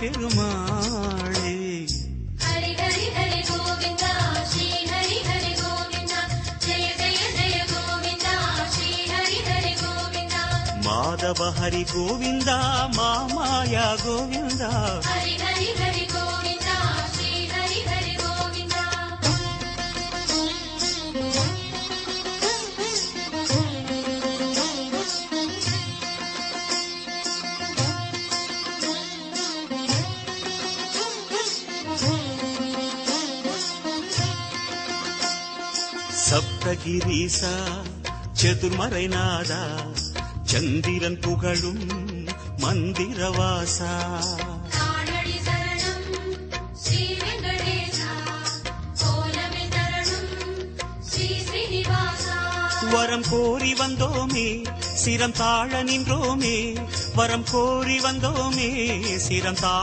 பெருமாளே. ஹரி ஹரி ஹரி கோவிந்தா ஸ்ரீ ஹரி ஹரி கோவிந்தா ஜெய ஜெய ஜெய கோவிந்தா ஸ்ரீ ஹரி ஹரி கோவிந்தா. மாதவ ஹரி கோவிந்தா மாமாயா கோவிந்தா. ஹரி ஹரி ஹரி கோவிந்தா ஸ்ரீ ஹரி ஹரி கோவிந்தா. சப்தகிரீசா சதுர்மறைநாதா சந்திரன் புகழும் மந்திரவாசா. காணடி சரணம் ஸ்ரீ வெங்கடேசா கோலமே தரணும் ஸ்ரீ ஸ்ரீனிவாசா. வரம் கோரி வந்தோமே சிரம் தாழ நின்றோமே. வரம் கோரி வந்தோமே சிரம் தாழ